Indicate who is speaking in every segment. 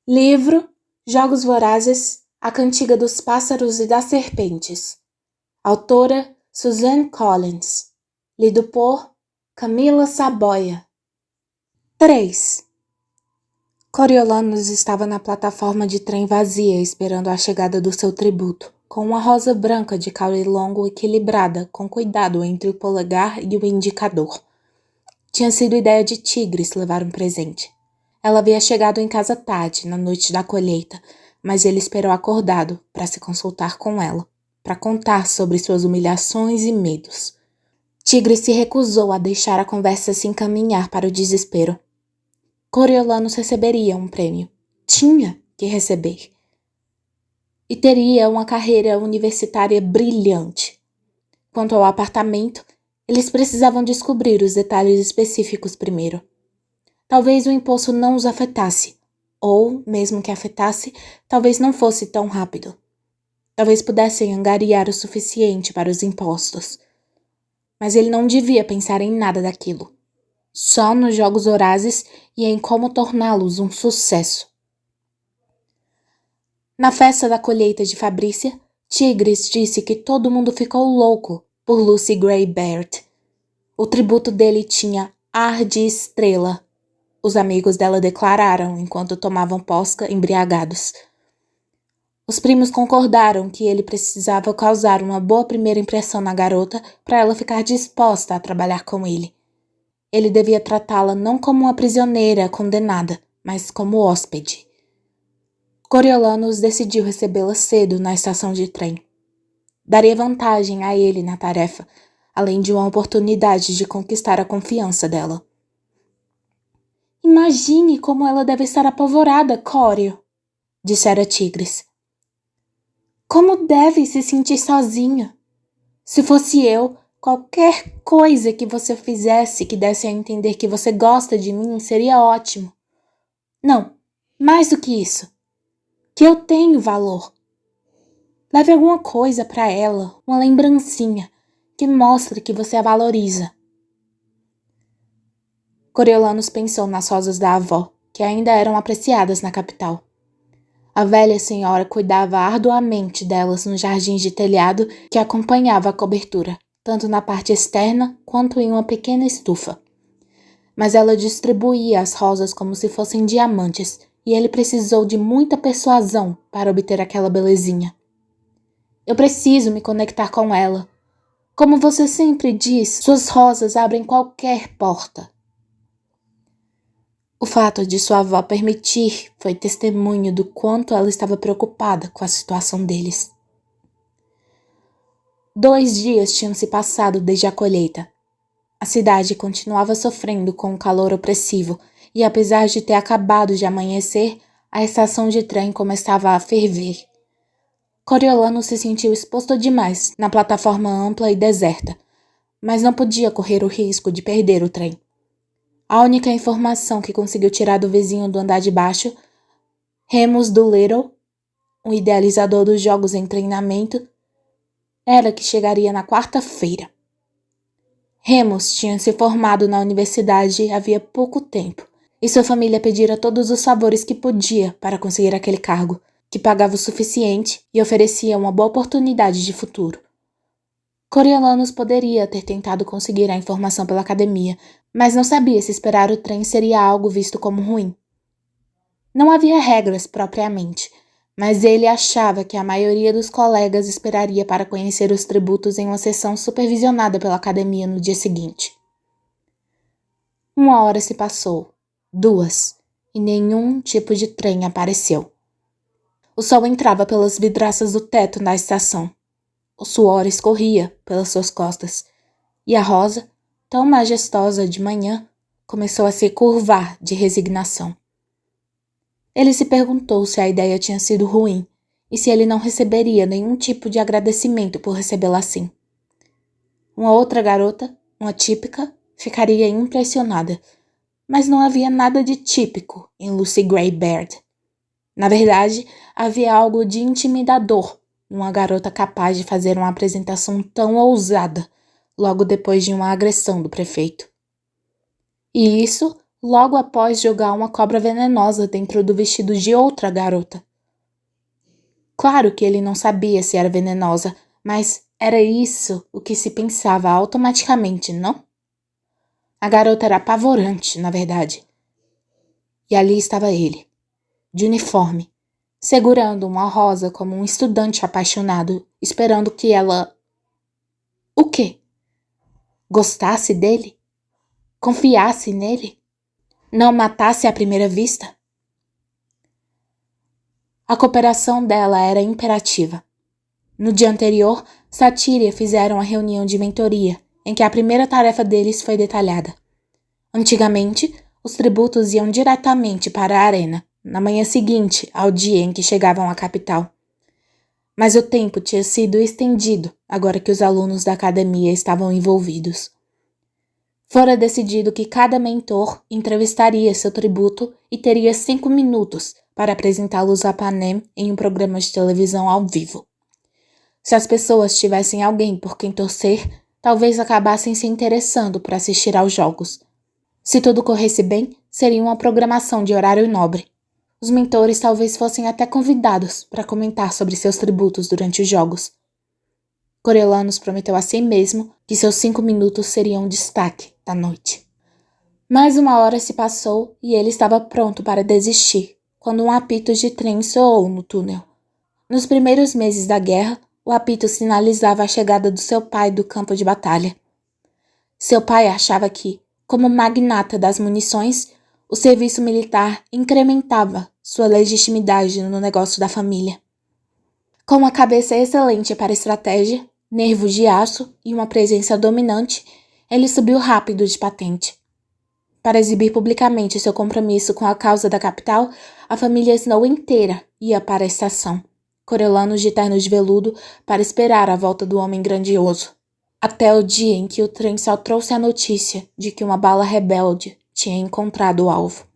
Speaker 1: Livro Jogos Vorazes, A Cantiga dos Pássaros e das Serpentes. Autora Suzanne Collins. Lido por Camila Saboia. 3. Coriolanus estava na plataforma de trem vazia esperando a chegada do seu tributo, com uma rosa branca de caule longo equilibrada com cuidado entre o polegar e o indicador. Tinha sido ideia de Tigris levar um presente. Ela havia chegado em casa tarde, na noite da colheita, mas ele esperou acordado para se consultar com ela, para contar sobre suas humilhações e medos. Tigris se recusou a deixar a conversa se encaminhar para o desespero. Coriolanus receberia um prêmio. Tinha que receber. E teria uma carreira universitária brilhante. Quanto ao apartamento, eles precisavam descobrir os detalhes específicos primeiro. Talvez o imposto não os afetasse, ou, mesmo que afetasse, talvez não fosse tão rápido. Talvez pudessem angariar o suficiente para os impostos. Mas ele não devia pensar em nada daquilo. Só nos Jogos Vorazes e em como torná-los um sucesso. Na festa da colheita de Fabrícia, Tigris disse que todo mundo ficou louco por Lucy Gray Baird. O tributo dele tinha ar de estrela. Os amigos dela declararam enquanto tomavam posca embriagados. Os primos concordaram que ele precisava causar uma boa primeira impressão na garota para ela ficar disposta a trabalhar com ele. Ele devia tratá-la não como uma prisioneira condenada, mas como hóspede. Coriolanus decidiu recebê-la cedo na estação de trem. Daria vantagem a ele na tarefa, além de uma oportunidade de conquistar a confiança dela. Imagine como ela deve estar apavorada, Cório, dissera Tigris. Como deve se sentir sozinha? Se fosse eu, qualquer coisa que você fizesse que desse a entender que você gosta de mim seria ótimo. Não, mais do que isso. Que eu tenho valor. Leve alguma coisa para ela, uma lembrancinha, que mostre que você a valoriza. Coriolanus pensou nas rosas da avó, que ainda eram apreciadas na capital. A velha senhora cuidava arduamente delas no jardim de telhado que acompanhava a cobertura, tanto na parte externa quanto em uma pequena estufa. Mas ela distribuía as rosas como se fossem diamantes, e ele precisou de muita persuasão para obter aquela belezinha. Eu preciso me conectar com ela. Como você sempre diz, suas rosas abrem qualquer porta. O fato de sua avó permitir foi testemunho do quanto ela estava preocupada com a situação deles. 2 dias tinham se passado desde a colheita. A cidade continuava sofrendo com o calor opressivo e, apesar de ter acabado de amanhecer, a estação de trem começava a ferver. Coriolanus se sentiu exposto demais na plataforma ampla e deserta, mas não podia correr o risco de perder o trem. A única informação que conseguiu tirar do vizinho do andar de baixo, Remus Doolittle, um idealizador dos jogos em treinamento, era que chegaria na quarta-feira. Remus tinha se formado na universidade havia pouco tempo, e sua família pedira todos os favores que podia para conseguir aquele cargo, que pagava o suficiente e oferecia uma boa oportunidade de futuro. Coriolanus poderia ter tentado conseguir a informação pela academia, mas não sabia se esperar o trem seria algo visto como ruim. Não havia regras propriamente, mas ele achava que a maioria dos colegas esperaria para conhecer os tributos em uma sessão supervisionada pela academia no dia seguinte. 1 hora se passou, 2, e nenhum tipo de trem apareceu. O sol entrava pelas vidraças do teto da estação. O suor escorria pelas suas costas, e a rosa, tão majestosa de manhã, começou a se curvar de resignação. Ele se perguntou se a ideia tinha sido ruim, e se ele não receberia nenhum tipo de agradecimento por recebê-la assim. Uma outra garota, uma típica, ficaria impressionada, mas não havia nada de típico em Lucy Gray Baird. Na verdade, havia algo de intimidador numa garota capaz de fazer uma apresentação tão ousada logo depois de uma agressão do prefeito. E isso logo após jogar uma cobra venenosa dentro do vestido de outra garota. Claro que ele não sabia se era venenosa, mas era isso o que se pensava automaticamente, não? A garota era apavorante, na verdade. E ali estava ele, de uniforme, segurando uma rosa como um estudante apaixonado, esperando que ela... O quê? Gostasse dele? Confiasse nele? Não matasse à primeira vista? A cooperação dela era imperativa. No dia anterior, Satíria fizeram a reunião de mentoria, em que a primeira tarefa deles foi detalhada. Antigamente, os tributos iam diretamente para a arena, na manhã seguinte ao dia em que chegavam à capital. Mas o tempo tinha sido estendido agora que os alunos da academia estavam envolvidos. Fora decidido que cada mentor entrevistaria seu tributo e teria 5 minutos para apresentá-los a Panem em um programa de televisão ao vivo. Se as pessoas tivessem alguém por quem torcer, talvez acabassem se interessando por assistir aos jogos. Se tudo corresse bem, seria uma programação de horário nobre. Os mentores talvez fossem até convidados para comentar sobre seus tributos durante os jogos. Coriolanus prometeu a si mesmo que seus 5 minutos seriam o destaque da noite. Mais uma hora se passou e ele estava pronto para desistir, quando um apito de trem soou no túnel. Nos primeiros meses da guerra, o apito sinalizava a chegada do seu pai do campo de batalha. Seu pai achava que, como magnata das munições, o serviço militar incrementava sua legitimidade no negócio da família. Com uma cabeça excelente para estratégia, nervos de aço e uma presença dominante, ele subiu rápido de patente. Para exibir publicamente seu compromisso com a causa da capital, a família Snow inteira ia para a estação, Coriolanus de terno de veludo, para esperar a volta do homem grandioso. Até o dia em que o trem só trouxe a notícia de que uma bala rebelde tinha encontrado o alvo.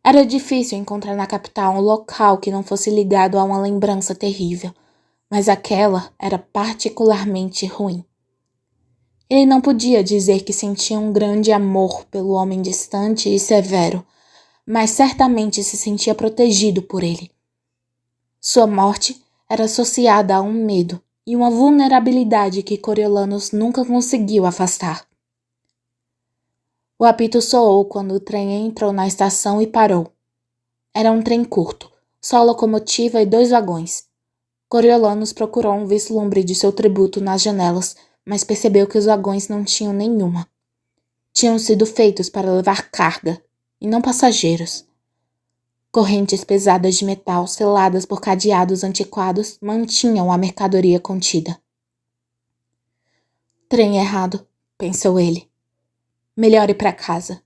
Speaker 1: Era difícil encontrar na capital um local que não fosse ligado a uma lembrança terrível, mas aquela era particularmente ruim. Ele não podia dizer que sentia um grande amor pelo homem distante e severo, mas certamente se sentia protegido por ele. Sua morte era associada a um medo e uma vulnerabilidade que Coriolanus nunca conseguiu afastar. O apito soou quando o trem entrou na estação e parou. Era um trem curto, só locomotiva e 2 vagões. Coriolanus procurou um vislumbre de seu tributo nas janelas, mas percebeu que os vagões não tinham nenhuma. Tinham sido feitos para levar carga, e não passageiros. Correntes pesadas de metal seladas por cadeados antiquados mantinham a mercadoria contida. Trem errado, pensou ele. Melhor ir para casa.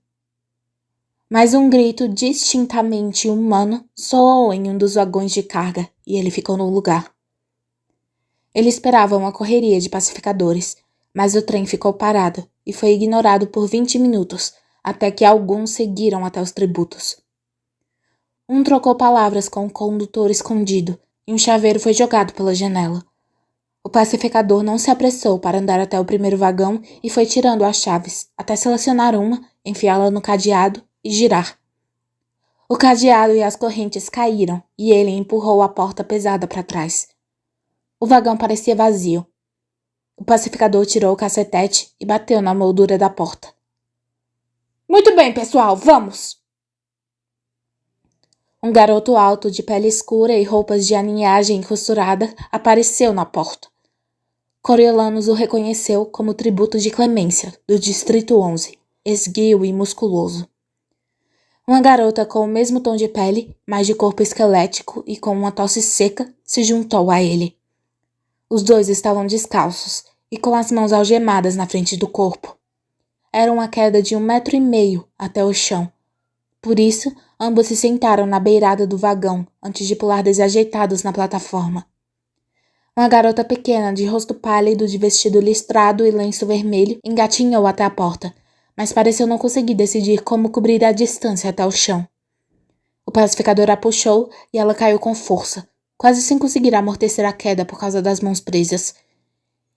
Speaker 1: Mas um grito distintamente humano soou em um dos vagões de carga e ele ficou no lugar. Ele esperava uma correria de pacificadores, mas o trem ficou parado e foi ignorado por 20 minutos, até que alguns seguiram até os tributos. Um trocou palavras com o condutor escondido e um chaveiro foi jogado pela janela. O pacificador não se apressou para andar até o primeiro vagão e foi tirando as chaves, até selecionar uma, enfiá-la no cadeado e girar. O cadeado e as correntes caíram e ele empurrou a porta pesada para trás. O vagão parecia vazio. O pacificador tirou o cacetete e bateu na moldura da porta. Muito bem, pessoal, vamos! Um garoto alto de pele escura e roupas de aninhagem costurada apareceu na porta. Coriolanus o reconheceu como tributo de Clemência, do Distrito 11, esguio e musculoso. Uma garota com o mesmo tom de pele, mas de corpo esquelético e com uma tosse seca, se juntou a ele. Os dois estavam descalços e com as mãos algemadas na frente do corpo. Era uma queda de 1,5 metros até o chão. Por isso, ambos se sentaram na beirada do vagão, antes de pular desajeitados na plataforma. Uma garota pequena, de rosto pálido, de vestido listrado e lenço vermelho, engatinhou até a porta, mas pareceu não conseguir decidir como cobrir a distância até o chão. O pacificador a puxou e ela caiu com força, quase sem conseguir amortecer a queda por causa das mãos presas.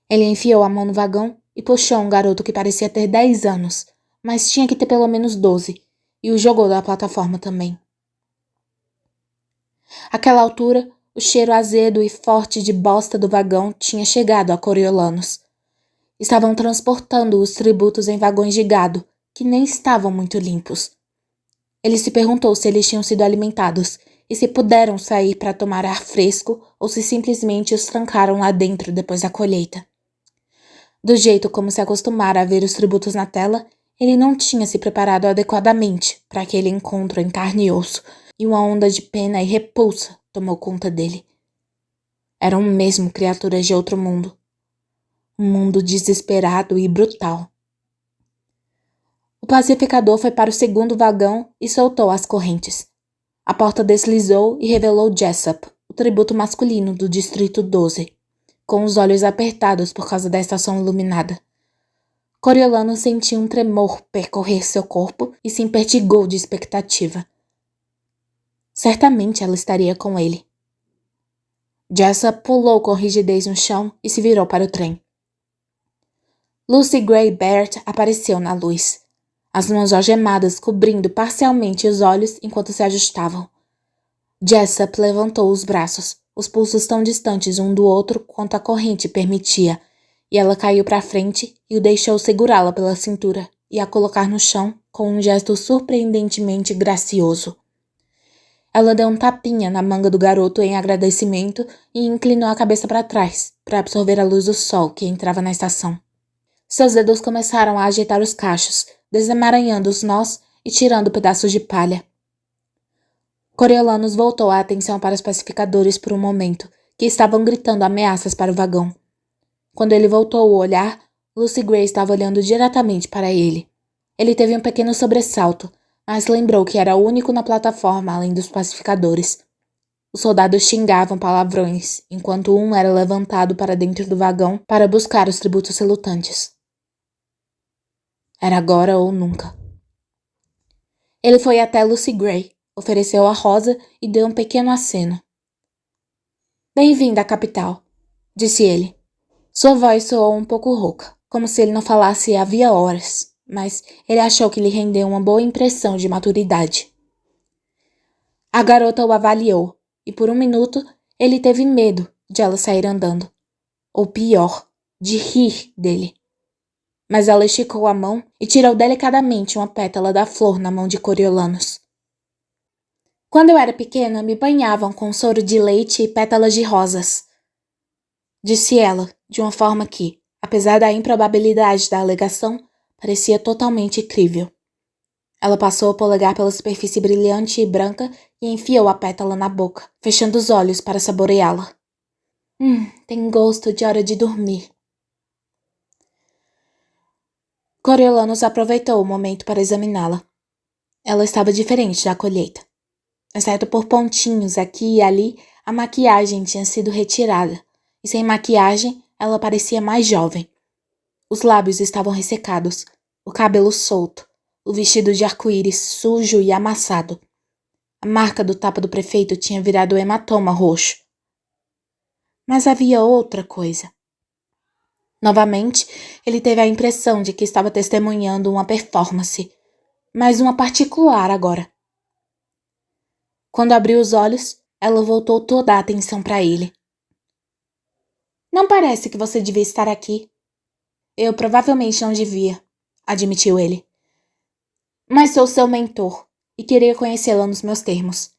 Speaker 1: Ele enfiou a mão no vagão e puxou um garoto que parecia ter 10 anos, mas tinha que ter pelo menos 12, e o jogou da plataforma também. Àquela altura, o cheiro azedo e forte de bosta do vagão tinha chegado a Coriolanos. Estavam transportando os tributos em vagões de gado, que nem estavam muito limpos. Ele se perguntou se eles tinham sido alimentados e se puderam sair para tomar ar fresco ou se simplesmente os trancaram lá dentro depois da colheita. Do jeito como se acostumara a ver os tributos na tela, ele não tinha se preparado adequadamente para aquele encontro em carne e osso, e uma onda de pena e repulsa tomou conta dele. Eram mesmo criaturas de outro mundo. Um mundo desesperado e brutal. O pacificador foi para o segundo vagão e soltou as correntes. A porta deslizou e revelou Jessup, o tributo masculino do Distrito 12, com os olhos apertados por causa da estação iluminada. Coriolano sentiu um tremor percorrer seu corpo e se impertigou de expectativa. Certamente ela estaria com ele. Jessup pulou com rigidez no chão e se virou para o trem. Lucy Gray Baird apareceu na luz, as mãos algemadas cobrindo parcialmente os olhos enquanto se ajustavam. Jessup levantou os braços, os pulsos tão distantes um do outro quanto a corrente permitia, e ela caiu para frente e o deixou segurá-la pela cintura e a colocar no chão com um gesto surpreendentemente gracioso. Ela deu um tapinha na manga do garoto em agradecimento e inclinou a cabeça para trás, para absorver a luz do sol que entrava na estação. Seus dedos começaram a agitar os cachos, desemaranhando os nós e tirando pedaços de palha. Coriolanos voltou a atenção para os pacificadores por um momento, que estavam gritando ameaças para o vagão. Quando ele voltou o olhar, Lucy Gray estava olhando diretamente para ele. Ele teve um pequeno sobressalto, mas lembrou que era o único na plataforma além dos pacificadores. Os soldados xingavam palavrões, enquanto um era levantado para dentro do vagão para buscar os tributos relutantes. Era agora ou nunca. Ele foi até Lucy Gray, ofereceu a rosa e deu um pequeno aceno. Bem-vinda à capital, disse ele. Sua voz soou um pouco rouca, como se ele não falasse havia horas, mas ele achou que lhe rendeu uma boa impressão de maturidade. A garota o avaliou, e por um minuto ele teve medo de ela sair andando. Ou pior, de rir dele. Mas ela esticou a mão e tirou delicadamente uma pétala da flor na mão de Coriolanos. Quando eu era pequena, me banhavam com soro de leite e pétalas de rosas, disse ela, de uma forma que, apesar da improbabilidade da alegação, parecia totalmente crível. Ela passou o polegar pela superfície brilhante e branca e enfiou a pétala na boca, fechando os olhos para saboreá-la. Tem gosto de hora de dormir. Coriolanos aproveitou o momento para examiná-la. Ela estava diferente da colheita. Exceto por pontinhos aqui e ali, a maquiagem tinha sido retirada, e sem maquiagem, ela parecia mais jovem. Os lábios estavam ressecados, o cabelo solto, o vestido de arco-íris sujo e amassado. A marca do tapa do prefeito tinha virado hematoma roxo. Mas havia outra coisa. Novamente, ele teve a impressão de que estava testemunhando uma performance, mas uma particular agora. Quando abriu os olhos, ela voltou toda a atenção para ele. Não parece que você devia estar aqui. Eu provavelmente não devia, admitiu ele. Mas sou seu mentor e queria conhecê-la nos meus termos,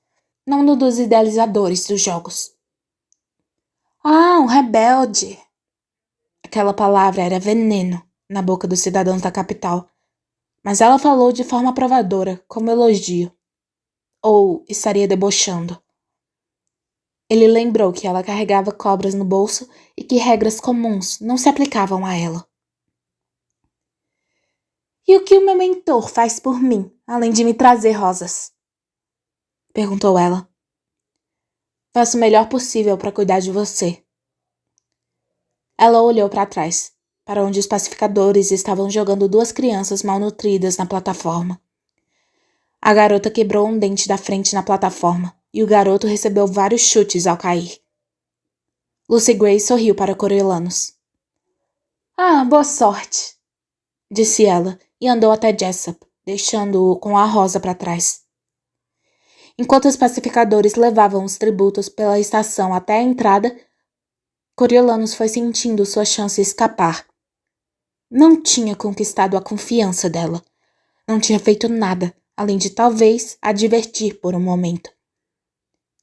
Speaker 1: não no dos idealizadores dos jogos. Ah, um rebelde! Aquela palavra era veneno na boca dos cidadãos da capital, mas ela falou de forma provadora, como elogio. Ou estaria debochando. Ele lembrou que ela carregava cobras no bolso e que regras comuns não se aplicavam a ela. E o que o meu mentor faz por mim, além de me trazer rosas? Perguntou ela. Faço o melhor possível para cuidar de você. Ela olhou para trás, para onde os pacificadores estavam jogando duas crianças malnutridas na plataforma. A garota quebrou um dente da frente na plataforma e o garoto recebeu vários chutes ao cair. Lucy Gray sorriu para Coriolanos. Ah, boa sorte, disse ela, e andou até Jessup, deixando-o com a Rosa para trás. Enquanto os pacificadores levavam os tributos pela estação até a entrada, Coriolanus foi sentindo sua chance escapar. Não tinha conquistado a confiança dela. Não tinha feito nada, além de talvez a divertir por um momento.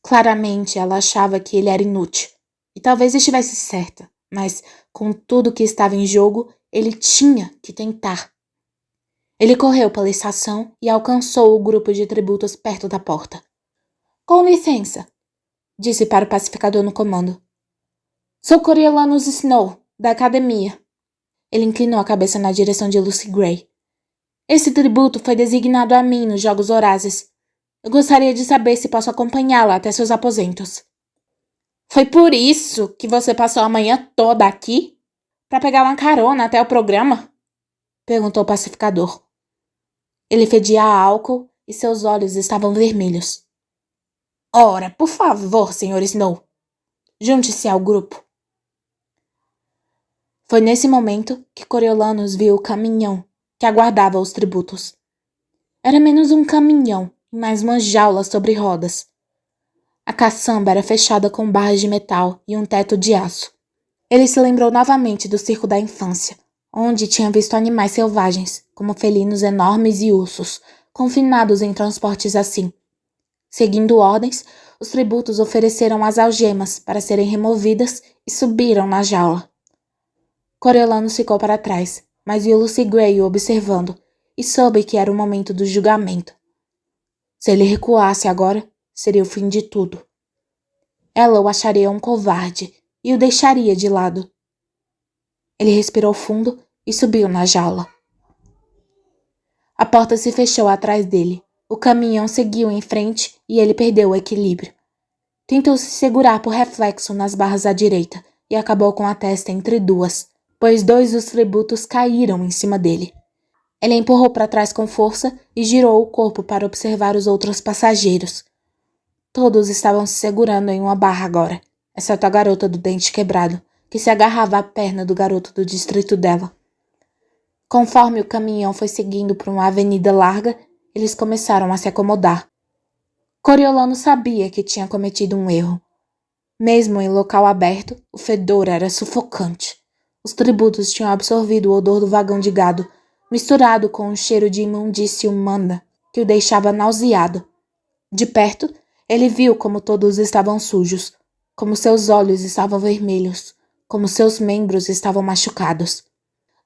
Speaker 1: Claramente ela achava que ele era inútil, e talvez estivesse certa, mas com tudo que estava em jogo, ele tinha que tentar. Ele correu pela estação e alcançou o grupo de tributos perto da porta. Com licença, disse para o pacificador no comando. Sou Coriolanus Snow, da academia. Ele inclinou a cabeça na direção de Lucy Gray. Esse tributo foi designado a mim nos Jogos Horazes. Eu gostaria de saber se posso acompanhá-la até seus aposentos. Foi por isso que você passou a manhã toda aqui? Para pegar uma carona até o programa? Perguntou o pacificador. Ele fedia a álcool e seus olhos estavam vermelhos. Ora, por favor, Sr. Snow. Junte-se ao grupo. Foi nesse momento que Coriolanus viu o caminhão que aguardava os tributos. Era menos um caminhão e mais uma jaula sobre rodas. A caçamba era fechada com barras de metal e um teto de aço. Ele se lembrou novamente do circo da infância, onde tinha visto animais selvagens, como felinos enormes e ursos, confinados em transportes assim. Seguindo ordens, os tributos ofereceram as algemas para serem removidas e subiram na jaula. Coriolanus ficou para trás, mas viu Lucy Gray o observando e soube que era o momento do julgamento. Se ele recuasse agora, seria o fim de tudo. Ela o acharia um covarde e o deixaria de lado. Ele respirou fundo e subiu na jaula. A porta se fechou atrás dele. O caminhão seguiu em frente e ele perdeu o equilíbrio. Tentou se segurar por reflexo nas barras à direita e acabou com a testa entre duas, pois 2 dos tributos caíram em cima dele. Ele empurrou para trás com força e girou o corpo para observar os outros passageiros. Todos estavam se segurando em uma barra agora, exceto a garota do dente quebrado, que se agarrava à perna do garoto do distrito dela. Conforme o caminhão foi seguindo por uma avenida larga, eles começaram a se acomodar. Coriolanus sabia que tinha cometido um erro. Mesmo em local aberto, o fedor era sufocante. Os tributos tinham absorvido o odor do vagão de gado, misturado com um cheiro de imundície humana que o deixava nauseado. De perto, ele viu como todos estavam sujos, como seus olhos estavam vermelhos, como seus membros estavam machucados.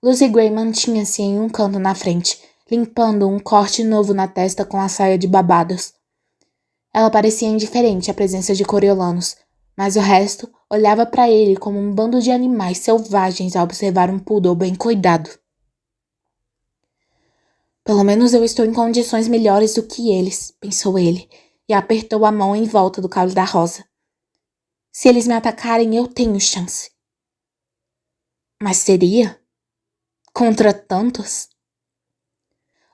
Speaker 1: Lucy Gray mantinha-se em um canto na frente, limpando um corte novo na testa com a saia de babados. Ela parecia indiferente à presença de Coriolanus, mas o resto olhava para ele como um bando de animais selvagens a observar um poodle bem cuidado. Pelo menos eu estou em condições melhores do que eles, pensou ele, e apertou a mão em volta do caule da Rosa. Se eles me atacarem, eu tenho chance. Mas seria? Contra tantos?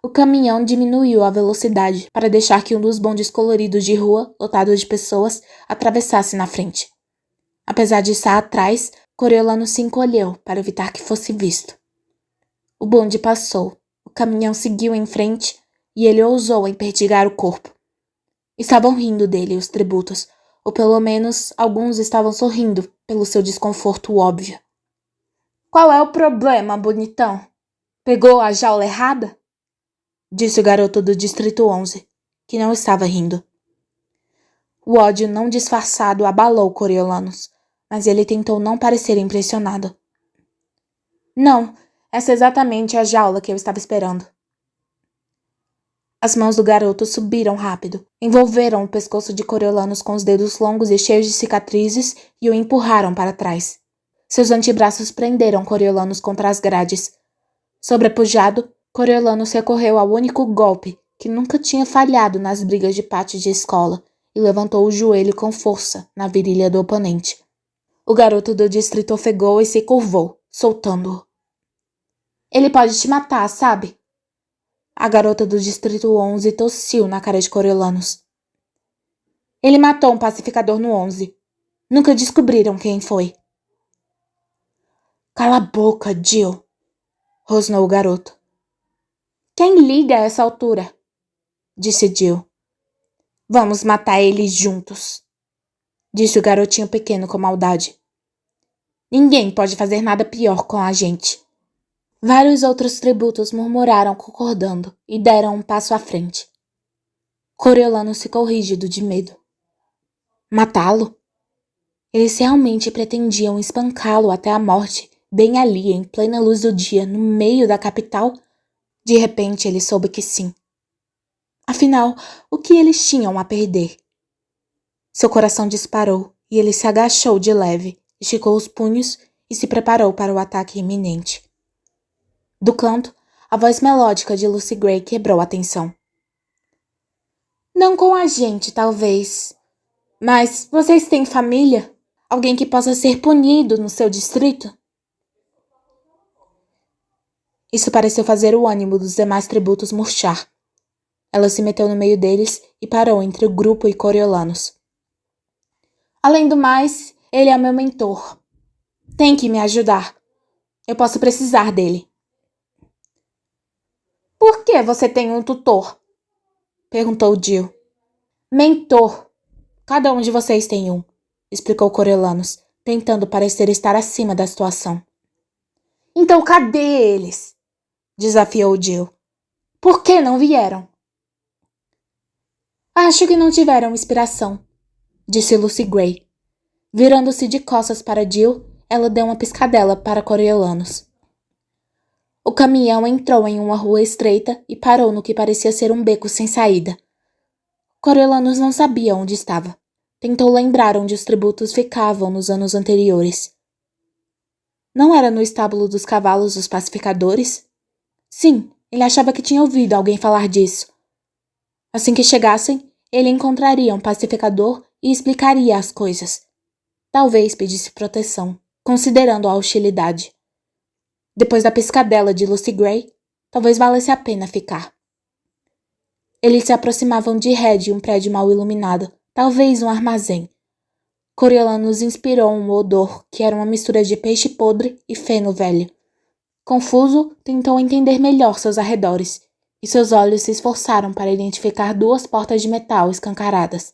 Speaker 1: O caminhão diminuiu a velocidade para deixar que um dos bondes coloridos de rua, lotado de pessoas, atravessasse na frente. Apesar de estar atrás, Coriolanus se encolheu para evitar que fosse visto. O bonde passou, o caminhão seguiu em frente e ele ousou empertigar o corpo. Estavam rindo dele os tributos, ou pelo menos alguns estavam sorrindo pelo seu desconforto óbvio. Qual é o problema, bonitão? Pegou a jaula errada? Disse o garoto do Distrito 11, que não estava rindo. O ódio não disfarçado abalou Coriolanus, mas ele tentou não parecer impressionado. Não, essa é exatamente a jaula que eu estava esperando. As mãos do garoto subiram rápido, envolveram o pescoço de Coriolanus com os dedos longos e cheios de cicatrizes e o empurraram para trás. Seus antebraços prenderam Coriolanus contra as grades. Sobrepujado, Coriolanus recorreu ao único golpe que nunca tinha falhado nas brigas de pátio de escola e levantou o joelho com força na virilha do oponente. O garoto do distrito ofegou e se curvou, soltando-o. Ele pode te matar, sabe? A garota do distrito 11 tossiu na cara de Coriolanus. Ele matou um pacificador no 11. Nunca descobriram quem foi. Cala a boca, Jill, rosnou o garoto. Quem liga a essa altura? Disse Jill. Vamos matar eles juntos, disse o garotinho pequeno com maldade. Ninguém pode fazer nada pior com a gente. Vários outros tributos murmuraram concordando e deram um passo à frente. Coriolanus ficou rígido de medo. Matá-lo? Eles realmente pretendiam espancá-lo até a morte, bem ali, em plena luz do dia, no meio da capital? De repente ele soube que sim. Afinal, o que eles tinham a perder? Seu coração disparou e ele se agachou de leve, esticou os punhos e se preparou para o ataque iminente. Do canto, a voz melódica de Lucy Gray quebrou a tensão. Não com a gente, talvez. Mas vocês têm família? Alguém que possa ser punido no seu distrito? Isso pareceu fazer o ânimo dos demais tributos murchar. Ela se meteu no meio deles e parou entre o grupo e Coriolanus. Além do mais, ele é meu mentor. Tem que me ajudar. Eu posso precisar dele. Por que você tem um tutor? Perguntou Jill. Mentor. Cada um de vocês tem um, explicou Coriolanus, tentando parecer estar acima da situação. Então cadê eles? Desafiou Jill. Por que não vieram? Acho que não tiveram inspiração, disse Lucy Gray. Virando-se de costas para Jill, ela deu uma piscadela para Coriolanus. O caminhão entrou em uma rua estreita e parou no que parecia ser um beco sem saída. Coriolanus não sabia onde estava. Tentou lembrar onde os tributos ficavam nos anos anteriores. Não era no estábulo dos cavalos dos pacificadores? Sim, ele achava que tinha ouvido alguém falar disso. Assim que chegassem, ele encontraria um pacificador e explicaria as coisas. Talvez pedisse proteção, considerando a hostilidade. Depois da piscadela de Lucy Gray, talvez valesse a pena ficar. Eles se aproximavam de Red, um prédio mal iluminado, talvez um armazém. Coriolanus inspirou um odor que era uma mistura de peixe podre e feno velho. Confuso, tentou entender melhor seus arredores, e seus olhos se esforçaram para identificar duas portas de metal escancaradas.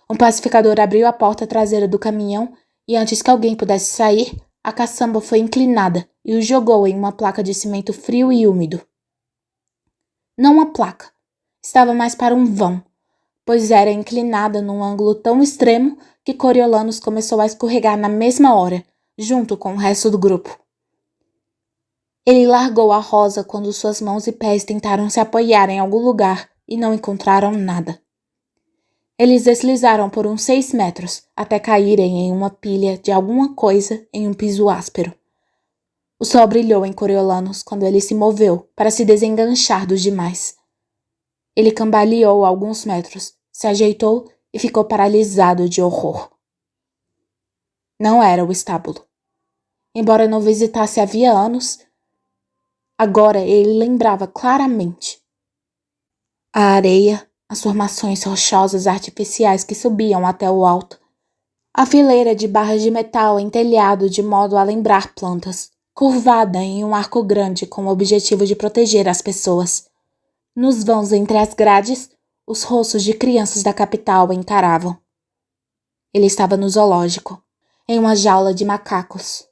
Speaker 1: Um pacificador abriu a porta traseira do caminhão e antes que alguém pudesse sair, a caçamba foi inclinada e o jogou em uma placa de cimento frio e úmido. Não uma placa. Estava mais para um vão, pois era inclinada num ângulo tão extremo que Coriolanus começou a escorregar na mesma hora, junto com o resto do grupo. Ele largou a rosa quando suas mãos e pés tentaram se apoiar em algum lugar e não encontraram nada. Eles deslizaram por uns 6 metros, até caírem em uma pilha de alguma coisa em um piso áspero. O sol brilhou em Coriolanus quando ele se moveu para se desenganchar dos demais. Ele cambaleou alguns metros, se ajeitou e ficou paralisado de horror. Não era o estábulo. Embora não visitasse havia anos, agora ele lembrava claramente. A areia, as formações rochosas artificiais que subiam até o alto, a fileira de barras de metal entelhado de modo a lembrar plantas, curvada em um arco grande com o objetivo de proteger as pessoas. Nos vãos entre as grades, os rostos de crianças da capital o encaravam. Ele estava no zoológico, em uma jaula de macacos.